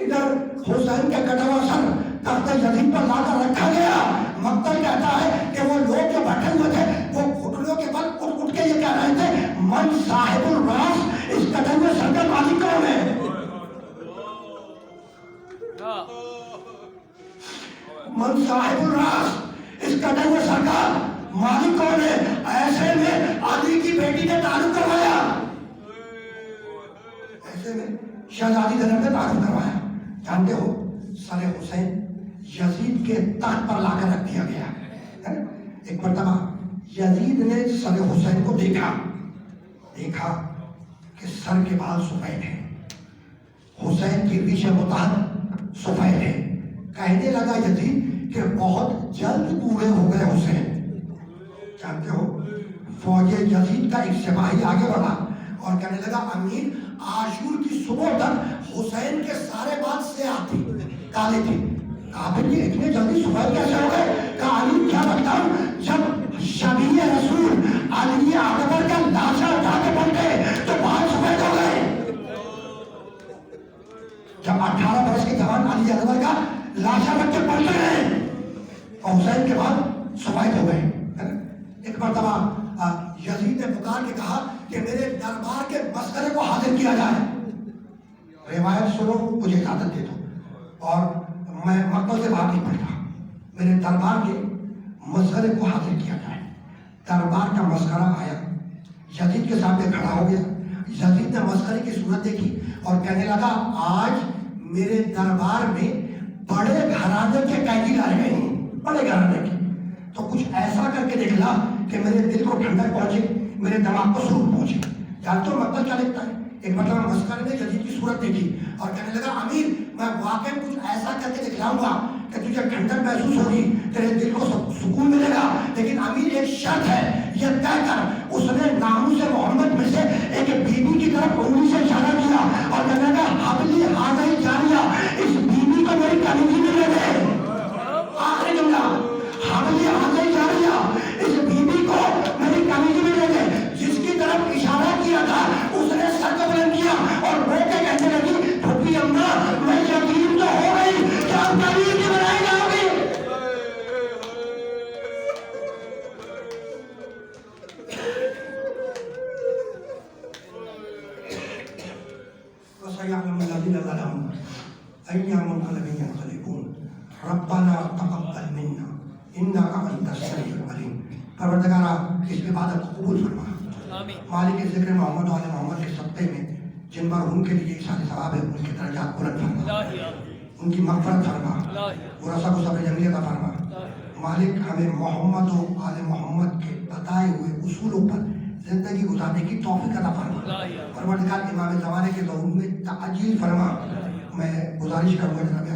ادھر حسین کا کٹا ہوا سر تخت یزید پر لا کر رکھا گیا. مقتل کہتا ہے کہ وہ لوگ جو بیٹھے ہوئے تھے وہ گھٹنوں کے بل اٹھ اٹھ کے یہ کہہ رہے تھے، من صاحب الراس، اس کٹے ہوئے سر کا مالک کون ہے؟ من صاحب الراس، اس کٹے ہوئے سر کا مالک کون ہے؟ ایسے میں علی کی بیٹی نے تعارف کروایا، ایسے میں شہزادی زینب نے تعارف کروایا. جانتے ہو سر حسین یزید کے تخت پر لا کر رکھ دیا گیا. ایک مرتبہ یزید نے سر حسین کو دیکھا کہ سر کے بال سفید ہیں، حسین کی ریش متحد سفید ہے. کہنے لگا یزید کہ بہت جلد پورے ہو گئے حسین. جانتے ہو فوج یزید کا ایک سپاہی آگے بڑھا اور کہنے لگا، امیر عاشور کی صبح تک حسین کے سارے بال سیاہ تھے، کالے تھے. کہا پھر یہ اتنے جلدی سفید کیسے ہو گئے؟ کہا علی کیا بتاؤں، جب شبیہ رسول علی اکبر کا لاشا اٹھا کے پلٹے تو بال سفید ہو گئے. جب 18 برس کے جوان علی اکبر کا لاشا رکھ کے پلٹے ہیں اور حسین کے بال سفید ہو گئے. ایک مرتبہ یزید نے پکار کے کہا کہ میرے دربار کے مسخرے کو حاضر کیا جائے. روایت سنو، مجھے اجازت دے دو، اور میں مقتل سے باہر نہیں پڑتا. میرے دربار کے مسخرے کو حاضر کیا جائے. دربار کا مسخرہ آیا، یزید کے سامنے کھڑا ہو گیا. یزید نے مسخرے کی صورت دیکھی اور کہنے لگا، آج میرے دربار میں بڑے گھرانے کے قیدی لائے گئے ہیں، بڑے گھرانے کے. تو کچھ ایسا کر کے دکھلا کہ میرے دل کو ٹھنڈک پہنچے، میرے دماغ کو سکون پہنچے. جانتے ہو مقتل کیا لکھتا ہے؟ ایک مطلب مسخرے نے یزید کی صورت دیکھی اور کہنے لگا، امیر میں واقعی کچھ ایسا کر کے دکھلاؤں گا کہ تجھے ٹھنڈک محسوس ہوگی، تیرے دل کو سکون ملے گا. لیکن امیر ایک شرط ہے. یہ طے کر. اس نے ناموس محمد میں سے ایک بیوی کی طرف انگلی سے اشارہ کیا اور کہنے لگا، حبلی حاضر جاریہ، اس بیوی کو میری کلیجی میں لے دے. آخری جملہ، حبلی حاضر جاریہ، اس بیوی کو میری لهم أيام منقلب ينقلبون ربنا تقبل منا إنك أنت السميع العليم. پروردگارا اس عبادت کو قبول فرما. آمین. مالک ذکر محمد و آل محمد کے صدقے میں جن پر ان کے لیے سارے ثواب ہے ان کے درجات بلند فرما, ان کی مغفرت فرما, ورثہ کو صبر جمیل عطا فرما. مالک ہمیں محمد و آل محمد کے بتائے ہوئے اصولوں پر زندگی گزارنے کی توفیق عطا فرما. پروردگار امام زمانے کے ظہور میں تعجیل فرما. میں گزارش کروں گا جناب